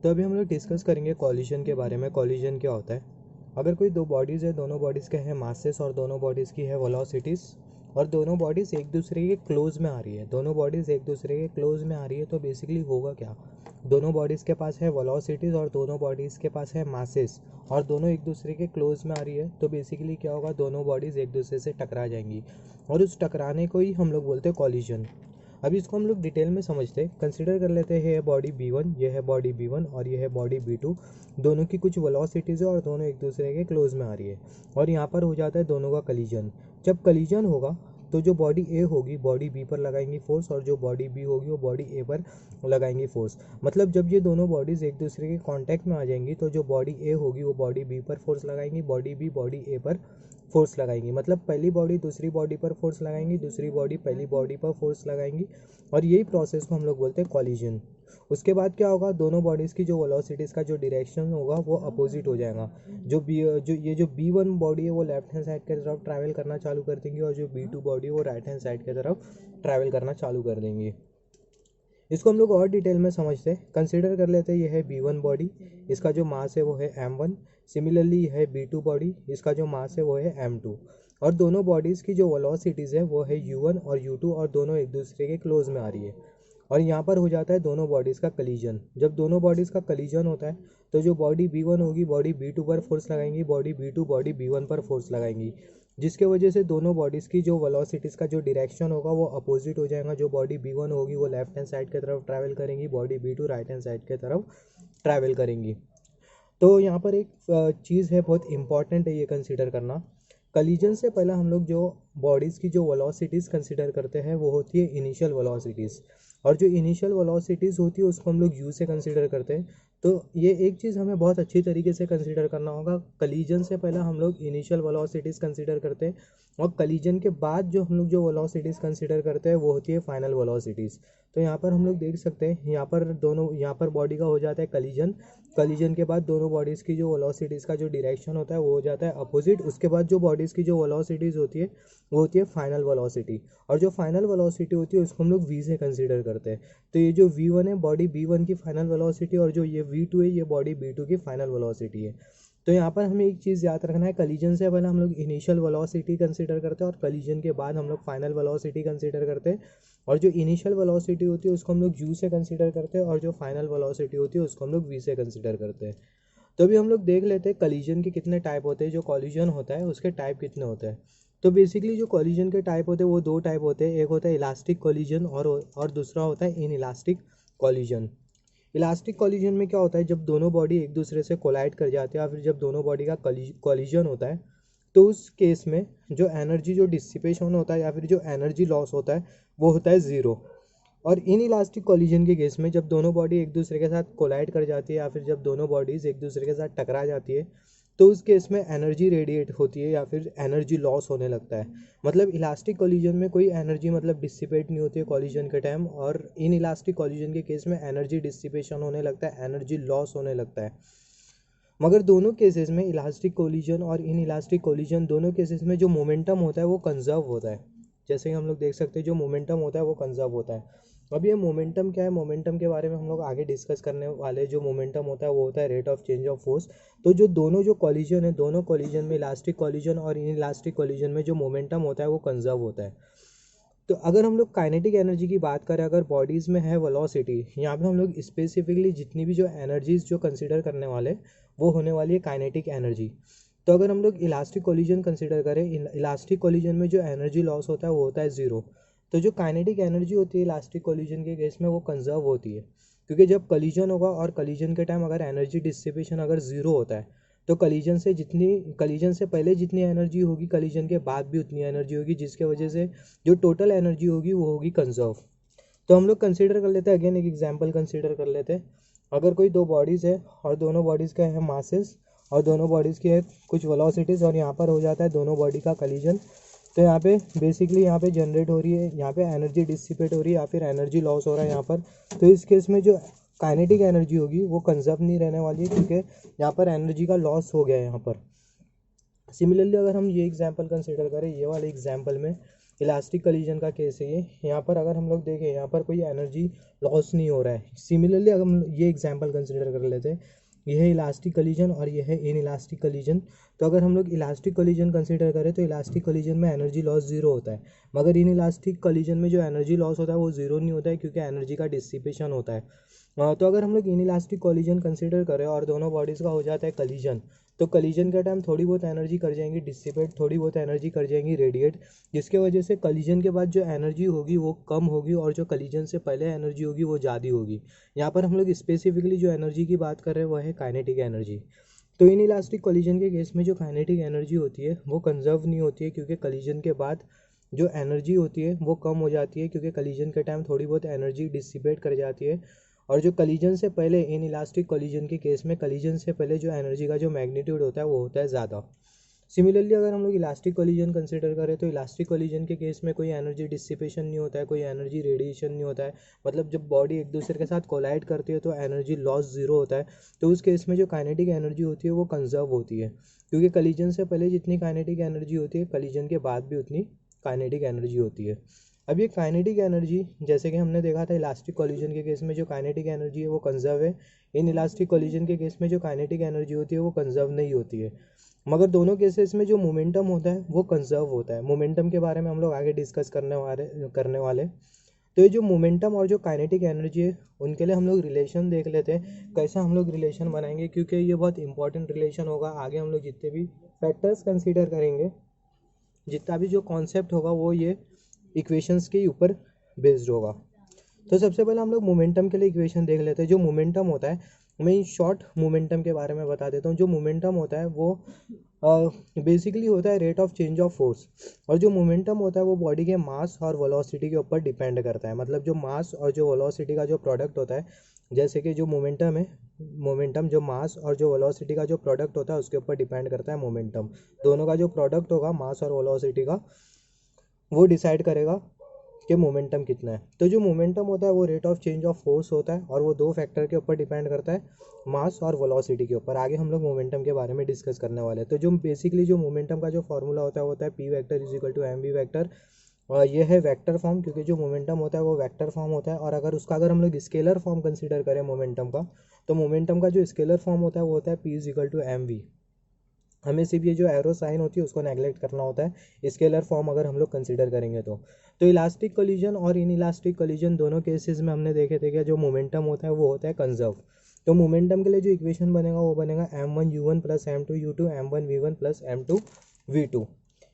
तो अभी हम लोग डिस्कस करेंगे कॉलिजन के बारे में। कॉलिजन क्या होता है? अगर कोई दो बॉडीज़ है, दोनों बॉडीज़ के हैं मासेस और दोनों बॉडीज़ की है वेलोसिटीज़, और दोनों बॉडीज़ एक दूसरे के क्लोज में आ रही है, दोनों बॉडीज़ एक दूसरे के क्लोज में आ रही है, तो बेसिकली होगा क्या? दोनों बॉडीज़ के पास है वेलोसिटीज़ और दोनों बॉडीज़ के पास है मासेस, और दोनों एक दूसरे के क्लोज में आ रही है, तो बेसिकली क्या होगा? दोनों बॉडीज़ एक दूसरे से टकरा जाएंगी, और उस टकराने को ही हम लोग बोलते हैं कॉलिजन। अभी इसको हम लोग डिटेल में समझते हैं। कंसिडर कर लेते हैं, ये है बॉडी B1, ये है बॉडी B1 और ये है बॉडी B2। दोनों की कुछ वेलोसिटीज़ है और दोनों एक दूसरे के क्लोज में आ रही है, और यहाँ पर हो जाता है दोनों का कलीजन। जब कलीजन होगा तो जो बॉडी A होगी बॉडी B पर लगाएंगी फोर्स, और जो बॉडी B होगी वो बॉडी A पर लगाएंगी फोर्स। मतलब जब ये दोनों बॉडीज़ एक दूसरे के कांटेक्ट में आ जाएंगी तो जो बॉडी A होगी वो बॉडी B पर फोर्स लगाएंगी, बॉडी B बॉडी A पर फोर्स लगाएंगी। मतलब पहली बॉडी दूसरी बॉडी पर फोर्स लगाएंगी, दूसरी बॉडी पहली बॉडी पर फोर्स लगाएंगी, और यही प्रोसेस को हम लोग बोलते हैं कॉलिजन। उसके बाद क्या होगा? दोनों बॉडीज़ की जो वेलोसिटीज़ का जो डायरेक्शन होगा वो अपोजिट हो जाएगा। जो B1 बॉडी है वो लेफ्ट हैंड साइड की तरफ ट्रैवल करना चालू कर देंगी, और जो B2 बॉडी है वो राइट हैंड साइड की तरफ ट्रैवल करना चालू कर देंगी। इसको हम लोग और डिटेल में समझते हैं। कंसिडर कर लेते हैं, ये है B1 बॉडी, इसका जो मास है वो है M1। सिमिलरली ये है B2 बॉडी, इसका जो मास है वो है M2, और दोनों बॉडीज़ की जो वेलोसिटीज़ है वो है U1 और U2, और दोनों एक दूसरे के क्लोज में आ रही है, और यहाँ पर हो जाता है दोनों बॉडीज़ का कलीजन। जब दोनों बॉडीज़ का कलीजन होता है तो जो बॉडी B1 होगी बॉडी B2 पर फोर्स लगाएंगी, बॉडी B2 बॉडी B1 पर फोर्स लगाएंगी, जिसके वजह से दोनों बॉडीज़ की जो वेलोसिटीज़ का जो डायरेक्शन होगा वो अपोजिट हो जाएगा। जो बॉडी B1 होगी वो लेफ्ट हैंड साइड की तरफ ट्रैवल करेंगी, body B2 right hand side की तरफ ट्रैवल करेंगी। तो यहाँ पर एक चीज़ है बहुत इंपॉर्टेंट है ये कंसिडर करना। कलीजन से पहले हम लोग जो बॉडीज़ की जो वेलोसिटीज़ कंसिडर करते हैं वो होती है इनिशियल वेलोसिटीज़, और जो इनिशियल वेलोसिटीज़ होती है उसको हम लोग यू से कंसिडर करते हैं। तो ये एक चीज़ हमें बहुत अच्छी तरीके से कंसिडर करना होगा। कलीजन से पहले हम लोग इनिशियल वेलोसिटीज़ कंसिडर करते हैं, और कलीजन के बाद जो हम लोग जो वेलोसिटीज़ कंसिडर करते हैं वो होती है फाइनल वेलोसिटीज़। तो यहाँ पर हम लोग देख सकते हैं, यहाँ पर बॉडी का हो जाता है कलीजन। कलीजन के बाद दोनों बॉडीज़ की जो वेलोसिटीज़ का जो डायरेक्शन होता है वो हो जाता है अपोजिट। उसके बाद जो बॉडीज़ की जो वेलोसिटीज़ होती है वो होती है फाइनल वेलोसिटी, और जो फाइनल वेलोसिटी होती है उसको हम लोग V से कंसिडर करते हैं। तो ये जो V1 है बॉडी B1 की फाइनल वेलोसिटी, और जो ये V2 है ये बॉडी B2 की फाइनल वेलोसिटी है। तो यहाँ पर हमें एक चीज़ याद रखना है, कलीजन से पहले हम लोग इनिशियल वेलोसिटी कंसिडर करते हैं, और कलीजन के बाद हम लोग फाइनल वेलोसिटी कंसिडर करते हैं। और जो इनिशियल वेलोसिटी होती है उसको हम लोग U से कंसिडर करते हैं, और जो फाइनल वेलोसिटी होती है उसको हम लोग V से कंसिडर करते हैं। तो अभी हम लोग देख लेते हैं कलीजन के कितने टाइप होते हैं, जो कॉलिजन होता है उसके टाइप कितने होते हैं। तो बेसिकली जो कॉलिजन के टाइप होते हैं वो दो टाइप होते हैं। एक होता है इलास्टिक कॉलिजन, और दूसरा होता है in elastic collision. Elastic collision में क्या होता है? जब दोनों बॉडी एक दूसरे से कोलाइड कर जाते हैं, या फिर जब दोनों बॉडी का कॉलिजन होता है, तो उस केस में जो एनर्जी जो डिसिपेशन होता है या फिर जो एनर्जी लॉस होता है वो होता है ज़ीरो। और इन इलास्टिक कॉलिजन के केस में जब दोनों बॉडी एक दूसरे के साथ कोलाइड कर जाती है, या फिर जब दोनों बॉडीज़ एक दूसरे के साथ टकरा जाती है, तो उस केस में एनर्जी रेडिएट होती है या फिर एनर्जी लॉस होने लगता है। मतलब इलास्टिक कॉलिजन में कोई एनर्जी मतलब डिसिपेट नहीं होती है कॉलिजन के टाइम, और इन इलास्टिक कॉलिजन के केस में एनर्जी डिसिपेशन होने लगता है, एनर्जी लॉस होने लगता है। मगर दोनों केसेस में, इलास्टिक कोलिजन और इन इलास्टिक कोलिजन, दोनों केसेस में जो मोमेंटम होता है वो कंजर्व होता है। जैसे कि हम लोग देख सकते हैं जो मोमेंटम होता है वो कंजर्व होता है। अब ये मोमेंटम क्या है? मोमेंटम के बारे में हम लोग आगे डिस्कस करने वाले। जो मोमेंटम होता है वो होता है rate of change of force. तो जो दोनों जो कॉलिजन है, दोनों कॉलिजन में, इलास्टिक कॉलिजन और इन इलास्टिक कॉलिजन में जो मोमेंटम होता है वो कंजर्व होता है। तो अगर हम लोग काइनेटिक एनर्जी की बात करें, अगर बॉडीज़ में है वेलोसिटी, यहाँ पे हम लोग स्पेसिफिकली जितनी भी जो एनर्जीज जो कंसिडर करने वाले वो होने वाली है काइनेटिक एनर्जी। तो अगर हम लोग इलास्टिक कोलिजन कंसिडर करें, इलास्टिक कोलिजन में जो एनर्जी लॉस होता है वो होता है ज़ीरो। तो जो काइनेटिक एनर्जी होती है इलास्टिक कोलिजन के केस में वो कंजर्व होती है, क्योंकि जब कलीजन होगा और कलीजन के टाइम अगर एनर्जी डिसिपेशन अगर ज़ीरो होता है, तो कलीजन से पहले जितनी एनर्जी होगी कलीजन के बाद भी उतनी एनर्जी होगी, जिसके वजह से जो टोटल एनर्जी होगी वो होगी कंजर्व। तो हम लोग कंसिडर कर लेते हैं, अगेन एक एग्जांपल कंसिडर कर लेते हैं। अगर कोई दो बॉडीज़ है और दोनों बॉडीज़ का है मासेस, और दोनों बॉडीज़ की है कुछ वेलोसिटीज़, और यहाँ पर हो जाता है दोनों बॉडी का कलीजन। तो यहाँ पे बेसिकली यहाँ पे जनरेट हो रही है, यहाँ पे एनर्जी डिसिपेट हो रही है या फिर एनर्जी लॉस हो रहा है यहाँ पर। तो इस केस में जो काइनेटिक एनर्जी होगी वो कंजर्व नहीं रहने वाली है, क्योंकि यहाँ पर एनर्जी का लॉस हो गया है यहाँ पर। सिमिलरली अगर हम ये एग्जांपल कंसिडर करें, ये वाले एग्जांपल में इलास्टिक कलीजन का केस है ये। यहाँ पर अगर हम लोग देखें, यहाँ पर कोई एनर्जी लॉस नहीं हो रहा है। सिमिलरली अगर हम ये एग्जांपल कंसिडर कर लेते हैं, यह है इलास्टिक कलीजन और यह है इन इलास्टिक कलीजन। तो अगर हम लोग इलास्टिक कलीजन कंसिडर करें तो इलास्टिक कलीजन में एनर्जी लॉस जीरो होता है, मगर इन इलास्टिक कलीजन में जो एनर्जी लॉस होता है वो जीरो नहीं होता है, क्योंकि एनर्जी का डिसिपेशन होता है। तो अगर हम लोग इन इलास्टिक कॉलिजन कंसिडर करें और दोनों बॉडीज़ का हो जाता है कलीजन, तो कलीजन के टाइम थोड़ी बहुत एनर्जी कर जाएंगी डिसिपेट, थोड़ी बहुत एनर्जी कर जाएंगी रेडिएट, जिसके वजह से कलीजन के बाद जो एनर्जी होगी वो कम होगी और जो कलीजन से पहले एनर्जी होगी वो ज़्यादा होगी। यहाँ पर हम लोग स्पेसिफिकली जो एनर्जी की बात कर रहे हैं वो है काइनेटिक एनर्जी। तो इन इलास्टिक कॉलिजन के केस में जो काइनेटिक एनर्जी होती है वो कंजर्व नहीं होती है, क्योंकि कलीजन के बाद जो एनर्जी होती है वो कम हो जाती है, क्योंकि कलीजन के टाइम थोड़ी बहुत एनर्जी डिसिपेट कर जाती है। और जो कलीजन से पहले इन इलास्टिक कॉलिजन के केस में कलीजन से पहले जो एनर्जी का जो मैग्नीट्यूड होता है वो होता है ज़्यादा। सिमिलरली अगर हम लोग इलास्टिक कॉलिजन कंसिडर करें तो इलास्टिक कॉलिजन के केस में कोई एनर्जी डिसिपेशन नहीं होता है, कोई एनर्जी रेडिएशन नहीं होता है। मतलब जब बॉडी एक दूसरे के साथ कोलाइड करती है तो एनर्जी लॉस जीरो होता है। तो उस केस में जो काइनेटिक एनर्जी होती है वो कंजर्व होती है, क्योंकि कलीजन से पहले जितनी काइनेटिक एनर्जी होती है कलीजन के बाद भी उतनी काइनेटिक एनर्जी होती है। अब ये काइनेटिक एनर्जी, जैसे कि हमने देखा था इलास्टिक कॉलिजन के केस में जो काइनेटिक एनर्जी है वो कंजर्व है, इन इलास्टिक कॉलिजन के केस में जो काइनेटिक एनर्जी होती है वो कंजर्व नहीं होती है। मगर दोनों केसेस में जो मोमेंटम होता है वो कंजर्व होता है। मोमेंटम के बारे में हम लोग आगे डिस्कस करने वाले। तो ये जो मोमेंटम और जो काइनेटिक एनर्जी है उनके लिए हम लोग रिलेशन देख लेते हैं, कैसा हम लोग रिलेशन बनाएंगे, क्योंकि ये बहुत इंपॉर्टेंट रिलेशन होगा। आगे हम लोग जितने भी फैक्टर्स कंसीडर करेंगे, जितना भी जो कॉन्सेप्ट होगा वो ये इक्वेशंस के ऊपर बेस्ड होगा। तो सबसे पहले हम लोग मोमेंटम के लिए इक्वेशन देख लेते हैं। जो मोमेंटम होता है, मैं इन शॉर्ट मोमेंटम के बारे में बता देता हूँ। जो मोमेंटम होता है वो बेसिकली होता है rate of change of force, और जो मोमेंटम होता है वो बॉडी के मास और वेलोसिटी के ऊपर डिपेंड करता है। मतलब जो मास और जो वेलोसिटी का जो प्रोडक्ट होता है, जैसे कि जो मोमेंटम है, मोमेंटम जो मास और जो वेलोसिटी का जो प्रोडक्ट होता है उसके ऊपर डिपेंड करता है मोमेंटम। दोनों का जो प्रोडक्ट होगा मास और वेलोसिटी का, वो डिसाइड करेगा कि मोमेंटम कितना है। तो जो मोमेंटम होता है वो rate of change of force होता है, और वो दो फैक्टर के ऊपर डिपेंड करता है, मास और वेलोसिटी के ऊपर। आगे हम लोग मोमेंटम के बारे में डिस्कस करने वाले हैं। तो जो बेसिकली जो मोमेंटम का जो फॉर्मूला होता है वो होता है P vector is equal to M V vector. और ये है वेक्टर फॉर्म, क्योंकि जो मोमेंटम होता है वो वेक्टर फॉर्म होता है। और अगर हम लोग स्केलर फॉर्म कंसिडर करें मोमेंटम का, तो मोमेंटम का जो स्केलर फॉर्म होता है वो होता है P is equal to M V. हमें सिर्फ ये जो एरो साइन होती है उसको नेगलेक्ट करना होता है स्केलर फॉर्म अगर हम लोग कंसिडर करेंगे तो इलास्टिक कोलिजन और इन इलास्टिक कोलिजन दोनों केसेस में हमने देखे थे कि जो मोमेंटम होता है वो होता है कंजर्व। तो मोमेंटम के लिए जो इक्वेशन बनेगा वो बनेगा m1u1 plus m2u2 m1v1 plus m2v2।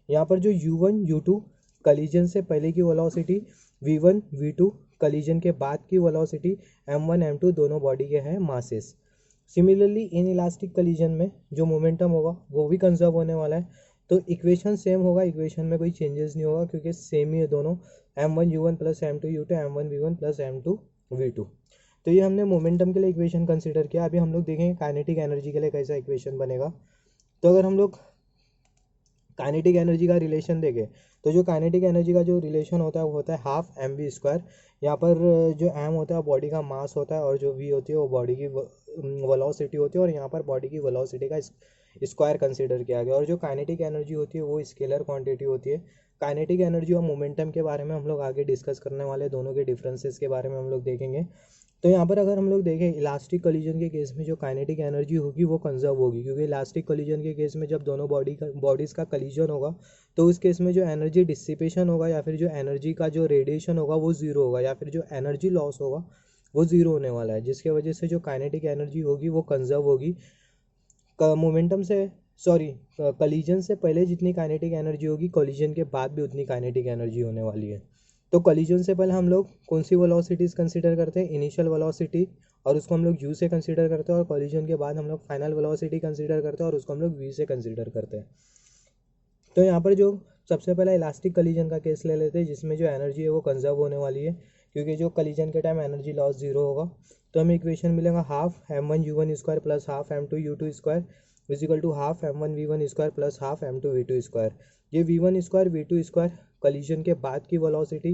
यहाँ पर जो u1 u2 कलीजन से पहले की वेलोसिटी, v1 v2 कलीजन के बाद की वेलोसिटी, m1 m2 दोनों बॉडी के हैं मासेस। सिमिलरली इन इलास्टिक कलीजन में जो मोमेंटम होगा वो भी कंजर्व होने वाला है। तो इक्वेशन सेम होगा, इक्वेशन में कोई चेंजेस नहीं होगा, क्योंकि सेम ही है दोनों, m1u1 plus m2u2 m1v1 plus m2v2। तो ये हमने मोमेंटम के लिए इक्वेशन कंसिडर किया। अभी हम लोग देखेंगे काइनेटिक एनर्जी के लिए कैसा इक्वेशन बनेगा। तो अगर हम लोग काइनेटिक एनर्जी का रिलेशन देखें, तो जो काइनेटिक एनर्जी का जो रिलेशन होता है वो होता है हाफ एम वी स्क्वायर। यहाँ पर जो एम होता है बॉडी का मास होता है, और जो वी होती है वो बॉडी की वेलोसिटी होती है, और यहाँ पर बॉडी की वेलोसिटी का स्क्वायर कंसीडर किया गया। और जो काइनेटिक एनर्जी होती है वो स्केलर क्वांटिटी होती है। काइनेटिक एनर्जी और मोमेंटम के बारे में हम लोग आगे डिस्कस करने वाले, दोनों के डिफरेंसेस के बारे में हम लोग देखेंगे। तो यहाँ पर अगर हम लोग देखें इलास्टिक कोलिजन के केस में जो काइनेटिक एनर्जी होगी वो कंजर्व होगी, क्योंकि इलास्टिक कोलिजन के केस में जब दोनों बॉडीज़ का कोलिजन होगा तो उस केस में जो एनर्जी डिसिपेशन होगा या फिर जो एनर्जी का जो रेडिएशन होगा वो ज़ीरो होगा, या फिर जो एनर्जी लॉस होगा वो ज़ीरो होने वाला है, जिसके वजह से जो काइनेटिक एनर्जी होगी वो कंजर्व होगी। मोमेंटम से कोलिजन से पहले जितनी काइनेटिक एनर्जी होगी कोलिजन के बाद भी उतनी काइनेटिक एनर्जी होने वाली है। तो कोलिजन से पहले हम लोग कौन सी वेलोसिटीज़ कंसीडर करते हैं, इनिशियल वेलोसिटी, और उसको हम लोग यू से कंसीडर करते हैं। और कोलिजन के बाद हम लोग फाइनल वेलोसिटी कंसीडर करते हैं और उसको हम लोग वी से कंसीडर करते हैं। तो यहाँ पर जो सबसे पहला इलास्टिक कोलिजन का केस ले लेते हैं, जिसमें जो एनर्जी है वो कंजर्व होने वाली है, क्योंकि जो कोलिजन के टाइम एनर्जी लॉस जीरो होगा। तो हमें इक्वेशन मिलेगा half m1u1 square plus half m2u2 square is equal to half m1v1 square plus half m2v2 square. ये v1 square v2 square collision के बाद की velocity,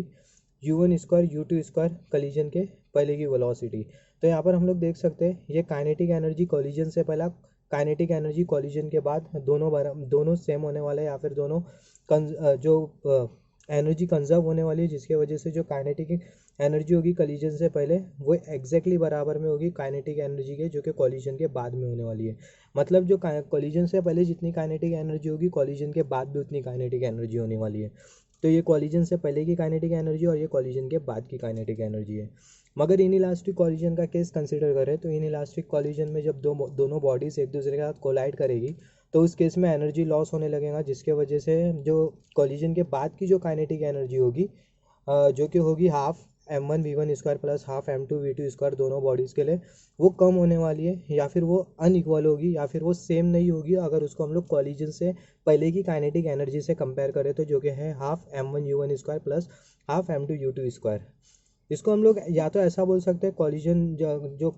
u1 square u2 square collision के पहले की वेलोसिटी। तो यहाँ पर हम लोग देख सकते हैं ये काइनेटिक एनर्जी कोलिजन से पहला, काइनेटिक एनर्जी कोलिजन के बाद, दोनों सेम होने वाले हैं, या फिर दोनों जो एनर्जी कंजर्व होने वाली है, जिसकी वजह से जो काइनेटिक एनर्जी होगी कॉलिजन से पहले वो एग्जैक्टली बराबर में होगी काइनेटिक एनर्जी के जो कि कॉलिजन के बाद में होने वाली है। मतलब जो कॉलिजन से पहले जितनी काइनेटिक एनर्जी होगी कॉलिजन के बाद भी उतनी काइनेटिक एनर्जी होने वाली है। तो ये कॉलिजन से पहले की काइनेटिक एनर्जी और ये कॉलिजन के बाद की काइनेटिक एनर्जी है। मगर इनइलास्टिक कॉलिजन का केस कंसिडर करें तो इनइलास्टिक कॉलिजन में जब दोनों बॉडीज एक दूसरे के साथ कोलाइड करेगी तो उस केस में एनर्जी लॉस होने लगेगा, जिसके वजह से जो कॉलिजन के बाद की जो काइनेटिक एनर्जी होगी जो कि होगी half m1v1 square plus half m2v2 square दोनों बॉडीज़ के लिए, वो कम होने वाली है या फिर वो अनइक्वल होगी या फिर वो सेम नहीं होगी अगर उसको हम लोग कॉलिजन से पहले की काइनेटिक एनर्जी से कंपेयर करें तो जो कि है half m1u1 square plus half m2u2 square. इसको हम लोग या तो ऐसा बोल सकते हैं कॉलिजन जो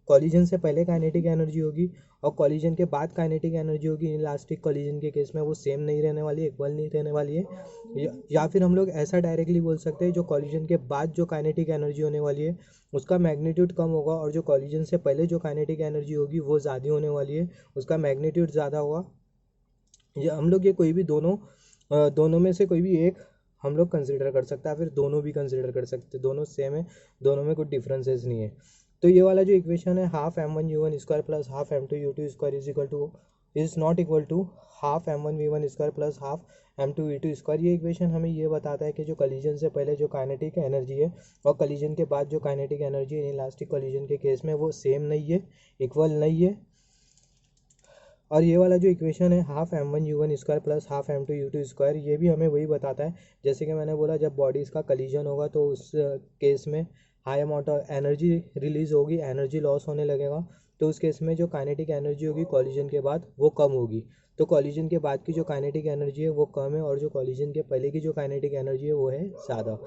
कॉलिजन से पहले काइनेटिक एनर्जी होगी और कॉलिजन के बाद काइनेटिक एनर्जी होगी इलास्टिक कॉलिजन के केस में वो सेम नहीं रहने वाली है, इक्वल नहीं रहने वाली है। या फिर हम लोग ऐसा डायरेक्टली बोल सकते हैं जो कॉलिजन के बाद जो काइनेटिक एनर्जी होने वाली है उसका मैग्नीट्यूड कम होगा और जो कॉलिजन से पहले जो काइनेटिक एनर्जी होगी वो ज़्यादा होने वाली है, उसका मैग्नीट्यूड ज़्यादा होगा। ये हम लोग ये कोई भी दोनों में से कोई भी एक हम लोग कंसिडर कर सकते हैं, फिर दोनों भी कंसिडर कर सकते हैं, दोनों सेम है, दोनों में कुछ डिफरेंसेस नहीं है। तो ये वाला जो इक्वेशन है half m1u1 square plus half m2u2 square is not equal to half m1v1 square plus half m2v2 square. ये इक्वेशन हमें ये बताता है कि जो कॉलिजन से पहले जो काइनेटिक एनर्जी है और कॉलिजन के बाद जो काइनेटिक एनर्जी है इलास्टिक कॉलिजन के केस में वो सेम नहीं है, इक्वल नहीं है। और ये वाला जो इक्वेशन है half m1u1 square plus half m2u2 square ये भी हमें वही बताता है, जैसे कि मैंने बोला जब बॉडीज़ का कलीजन होगा तो उस केस में high amount of energy release होगी, एनर्जी लॉस होने लगेगा। तो उस केस में जो काइनेटिक एनर्जी होगी कॉलिजन के बाद वो कम होगी। तो कॉलिजन के बाद की जो काइनेटिक एनर्जी है वो कम है और जो कॉलिजन के पहले की जो काइनेटिक एनर्जी है वो है ज़्यादा।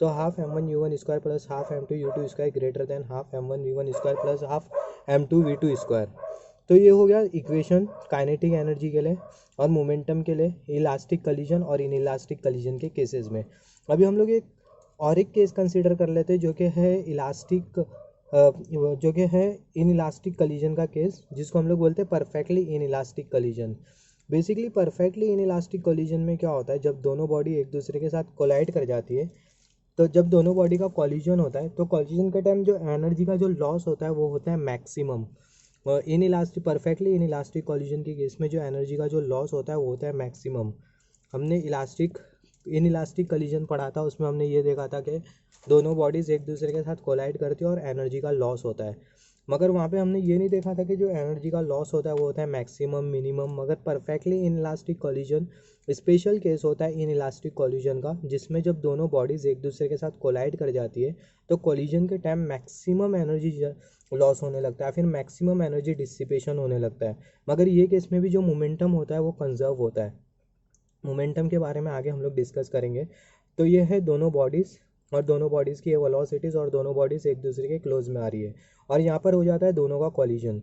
तो half m1u1 square plus half m2u2 square greater than half m1v1 square plus half m2v2 square. तो ये हो गया इक्वेशन काइनेटिक एनर्जी के लिए और मोमेंटम के लिए इलास्टिक कलीजन और इनइलास्टिक कलीजन के केसेस में। अभी हम लोग एक केस कंसीडर कर लेते हैं जो कि है जो कि है इनइलास्टिक कलीजन का केस, जिसको हम लोग बोलते हैं perfectly inelastic collision. Basically perfectly inelastic collision में क्या होता है, जब दोनों बॉडी एक दूसरे के साथ कोलाइड कर जाती है तो जब दोनों बॉडी का कॉलिजन होता है तो कॉलिजन के टाइम जो एनर्जी का जो लॉस होता है वो होता है maximum. Perfectly in elastic collision के केस में जो एनर्जी का जो लॉस होता है वो होता है मैक्सिमम। हमने इन इलास्टिक कॉलिजन पढ़ा था, उसमें हमने ये देखा था कि दोनों बॉडीज़ एक दूसरे के साथ कोलाइड करती है और एनर्जी का लॉस होता है। मगर वहाँ पे हमने ये नहीं देखा था कि जो एनर्जी का लॉस होता है वो होता है मैक्सिमम मिनिमम। मगर perfectly in elastic collision special case होता है इन इलास्टिक कॉलिजन का, जिसमें जब दोनों बॉडीज़ एक दूसरे के साथ कोलाइड कर जाती है तो कॉलिजन के टाइम मैक्सिमम एनर्जी लॉस होने लगता है, फिर मैक्सिमम एनर्जी डिसिपेशन होने लगता है। मगर ये केस में भी जो मोमेंटम होता है वो कंजर्व होता है। मोमेंटम के बारे में आगे हम लोग डिस्कस करेंगे। तो ये है दोनों बॉडीज़ और दोनों बॉडीज़ की वेलोसिटीज़ और दोनों बॉडीज़ एक दूसरे के क्लोज में आ रही है और यहाँ पर हो जाता है दोनों का कोलिजन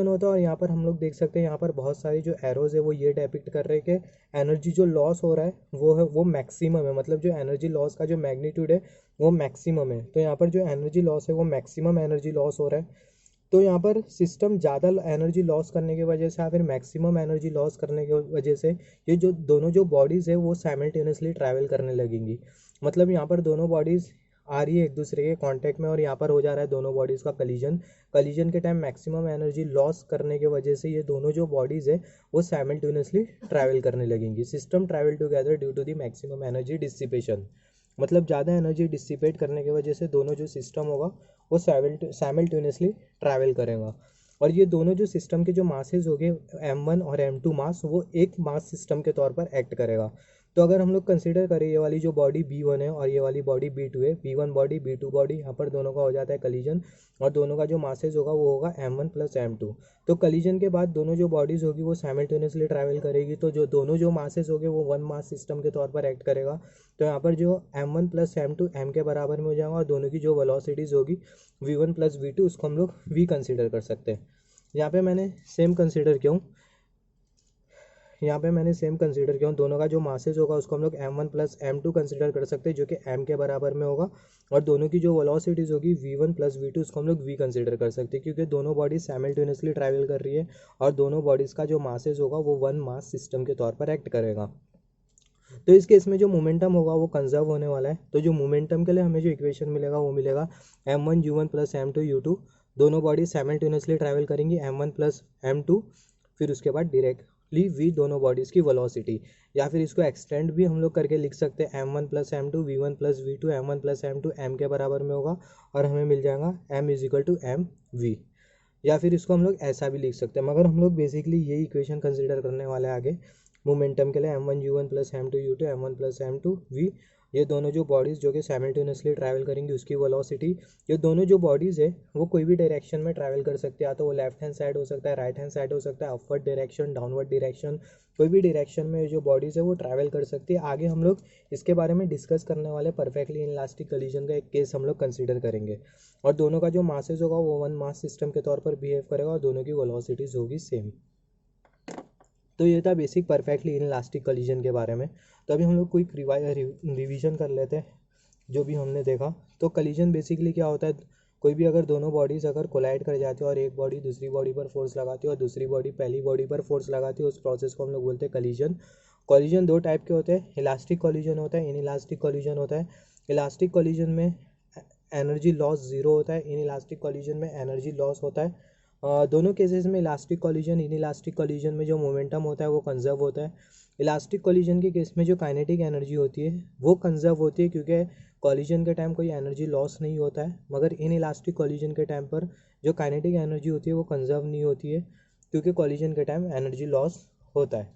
होता है। और यहाँ पर हम लोग देख सकते हैं यहाँ पर बहुत सारी जो एरोज़ है वो ये डिपिक्ट कर रहे हैं कि एनर्जी जो लॉस हो रहा है वो मैक्सिमम है, मतलब जो एनर्जी लॉस का जो मैग्नीट्यूड है वो मैक्सिमम है। तो यहाँ पर जो एनर्जी लॉस है वो मैक्सिमम एनर्जी लॉस हो रहा है। तो यहाँ पर सिस्टम ज़्यादा एनर्जी लॉस करने की वजह से या फिर मैक्सिमम एनर्जी लॉस करने की वजह से ये जो दोनों जो बॉडीज़ है वो साइमल्टेनियसली ट्रैवल करने लगेंगी। मतलब यहाँ पर दोनों बॉडीज़ आ रही है एक दूसरे के कांटेक्ट में और यहाँ पर हो जा रहा है दोनों बॉडीज़ का कलीजन के टाइम मैक्सिमम एनर्जी लॉस करने की वजह से ये दोनों जो बॉडीज़ है वो साइमल्टेनियसली ट्रैवल करने लगेंगी। System travel together due to the maximum energy dissipation. मतलब ज़्यादा एनर्जी डिसिपेट करने की वजह से दोनों जो सिस्टम होगा वो साइमल्टेनियसली ट्रैवल करेगा। और ये दोनों जो सिस्टम के जो मासेस हो गए m1 और m2 मास, वो एक मास सिस्टम के तौर पर एक्ट करेगा। तो अगर हम लोग कंसीडर करें ये वाली जो बॉडी B1 है और ये वाली बॉडी B2 है, B1 बॉडी B2 बॉडी, यहाँ पर दोनों का हो जाता है कलीजन और दोनों का जो मासेस होगा वो होगा m1 प्लस m2। तो कलीजन के बाद दोनों जो बॉडीज़ होगी वो साइमल्टेनियसली ट्रैवल करेगी, तो जो दोनों जो मासेस होंगे वो वन मास सिस्टम के तौर पर एक्ट करेगा। तो यहाँ पर जो m1 प्लस m2 m के बराबर में हो जाएगा और दोनों की जो वेलोसिटीज़ होगी v1 प्लस v2 उसको हम लोग v कंसीडर कर सकते हैं। यहाँ पे मैंने सेम कंसीडर किया हूँ, दोनों का जो मासेस होगा उसको हम लोग m1 प्लस m2 कंसीडर कर सकते हैं जो कि m के बराबर में होगा और दोनों की जो वेलोसिटीज़ होगी v1 प्लस v2 उसको हम लोग v कंसीडर कर सकते हैं क्योंकि दोनों बॉडीज साइमल्टेनियसली ट्रैवल कर रही है और दोनों बॉडीज़ का जो मासेस होगा वो वन मास सिस्टम के तौर पर एक्ट करेगा। तो इस केस में जो मोमेंटम होगा वो कंजर्व होने वाला है। तो जो मोमेंटम के लिए हमें जो इक्वेशन मिलेगा वो मिलेगा m1u1 प्लस m2u2, दोनों बॉडी साइमल्टेनियसली ट्रैवल करेंगी m1 प्लस m2, फिर उसके बाद डायरेक्टली v दोनों बॉडीज़ की वेलोसिटी, या फिर इसको एक्सटेंड भी हम लोग करके लिख सकते हैं m1 plus m2 v1 plus v2, m1 plus m2 m के बराबर में होगा और हमें मिल जाएगा m is equal to M V. या फिर इसको हम लोग ऐसा भी लिख सकते हैं, मगर हम लोग बेसिकली यही इक्वेशन कंसिडर करने वाले हैं आगे मोमेंटम के लिए m1u1 plus m2u2 m1 plus m2v, ये दोनों जो बॉडीज़ जो कि साइमल्टेनियसली ट्रैवल करेंगी उसकी वेलोसिटी। ये दोनों जो बॉडीज़ है वो कोई भी डायरेक्शन में ट्रैवल कर सकती है, या तो वो लेफ्ट हैंड साइड हो सकता है, राइट हैंड साइड हो सकता है, अपवर्ड डायरेक्शन, डाउनवर्ड डायरेक्शन, कोई भी डायरेक्शन में जो बॉडीज़ है वो ट्रैवल कर सकती है। आगे हम लोग इसके बारे में डिस्कस करने वाले परफेक्टली इनलास्टिक कोलिजन का एक केस हम लोग कंसिडर करेंगे, और दोनों का जो मासेज होगा वो वन मास सिस्टम के तौर पर बिहेव करेगा और दोनों की वेलोसिटीज़ होगी सेम। तो ये था बेसिक परफेक्टली इनलास्टिक कोलिजन के बारे में। तो अभी हम लोग क्विक रिवीजन कर लेते हैं जो भी हमने देखा। तो कोलिजन बेसिकली क्या होता है, कोई भी अगर दोनों बॉडीज़ अगर कोलाइड कर जाती है और एक बॉडी दूसरी बॉडी पर फोर्स लगाती है और दूसरी बॉडी पहली बॉडी पर फोर्स लगाती है, उस प्रोसेस को हम लोग बोलते हैं कोलिजन। कोलिजन दो टाइप के होते हैं, इलास्टिक कोलिजन होता है, इनइलास्टिक कोलिजन होता है। इलास्टिक कोलिजन में एनर्जी लॉस ज़ीरो होता है, इनइलास्टिक कोलिजन में एनर्जी लॉस होता है। दोनों केसेस में इलास्टिक कोलिजन इनइलास्टिक कोलिजन में जो मोमेंटम होता है वो कंजर्व होता है। इलास्टिक कोलिजन के केस में जो काइनेटिक एनर्जी होती है वो कंजर्व होती है, क्योंकि कोलिजन के टाइम कोई एनर्जी लॉस नहीं होता है, मगर इनइलास्टिक कोलिजन के टाइम पर जो काइनेटिक एनर्जी होती है वो कंजर्व नहीं होती है, क्योंकि कोलिजन के टाइम एनर्जी लॉस होता है।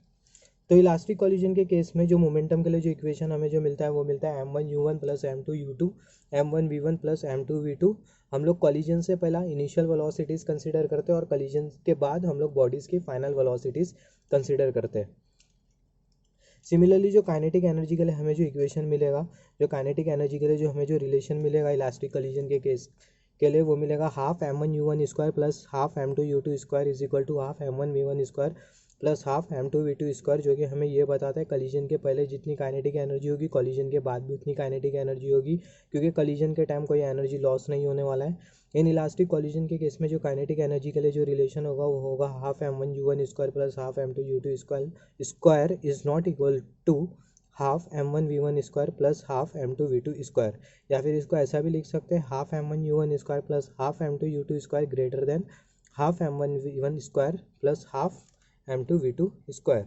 तो इलास्टिक कोलिजन के केस में जो मोमेंटम के लिए जो इक्वेशन हमें जो मिलता है वो मिलता है m1u1 plus m2u2 m1v1 plus m2v2। हम लोग कोलिजन से पहला इनिशियल वेलोसिटीज़ कंसीडर करते हैं और कोलिजन के बाद हम लोग बॉडीज़ की फाइनल वेलोसिटीज़ कंसीडर करते हैं। सिमिलरली जो काइनेटिक एनर्जी के लिए हमें जो इक्वेशन मिलेगा, जो काइनेटिक एनर्जी के लिए जो हमें जो रिलेशन मिलेगा इलास्टिक कोलिजन के केस के लिए वो मिलेगा half m1u1 square plus half m2u2 square is equal to half m1v1 square plus half m2v2 square, जो कि हमें ये बताता है कोलिजन के पहले जितनी काइनेटिक एनर्जी होगी कोलिजन के बाद भी उतनी काइनेटिक एनर्जी होगी, क्योंकि कोलिजन के टाइम कोई एनर्जी लॉस नहीं होने वाला है। इन इलास्टिक कोलिजन के केस में जो काइनेटिक एनर्जी के लिए जो रिलेशन होगा वो होगा half m1u1 square plus half m2u2 square is not equal to half m1v1 square plus half m2v2 square, या फिर इसको ऐसा भी लिख सकते हैं half m1u1 square plus half m2u2 square greater than half m1v1 square plus half m2v2 square.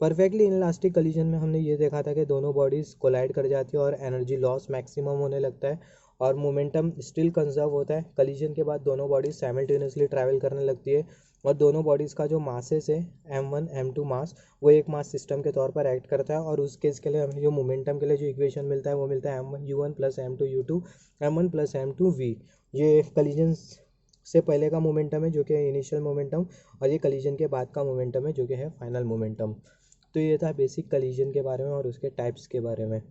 Perfectly inelastic collision में हमने ये देखा था कि दोनों बॉडीज़ कोलाइड कर जाती है और एनर्जी लॉस मैक्सिमम होने लगता है और मोमेंटम स्टिल कंजर्व होता है। कोलिजन के बाद दोनों बॉडीज साइमल्टेनियसली ट्रैवल करने लगती है और दोनों बॉडीज़ का जो मासेस है m1 m2 मास वो एक मास सिस्टम के तौर पर एक्ट करता है, और उस केस के लिए हमें जो मोमेंटम के लिए जो इक्वेशन मिलता है वो मिलता है m1u1 plus m2u2 m1 plus m2v। ये कोलिजन से पहले का मोमेंटम है जो कि इनिशियल मोमेंटम, और ये कोलिजन के बाद का मोमेंटम है जो कि है फाइनल मोमेंटम। तो ये था बेसिक कोलिजन के बारे में और उसके टाइप्स के बारे में।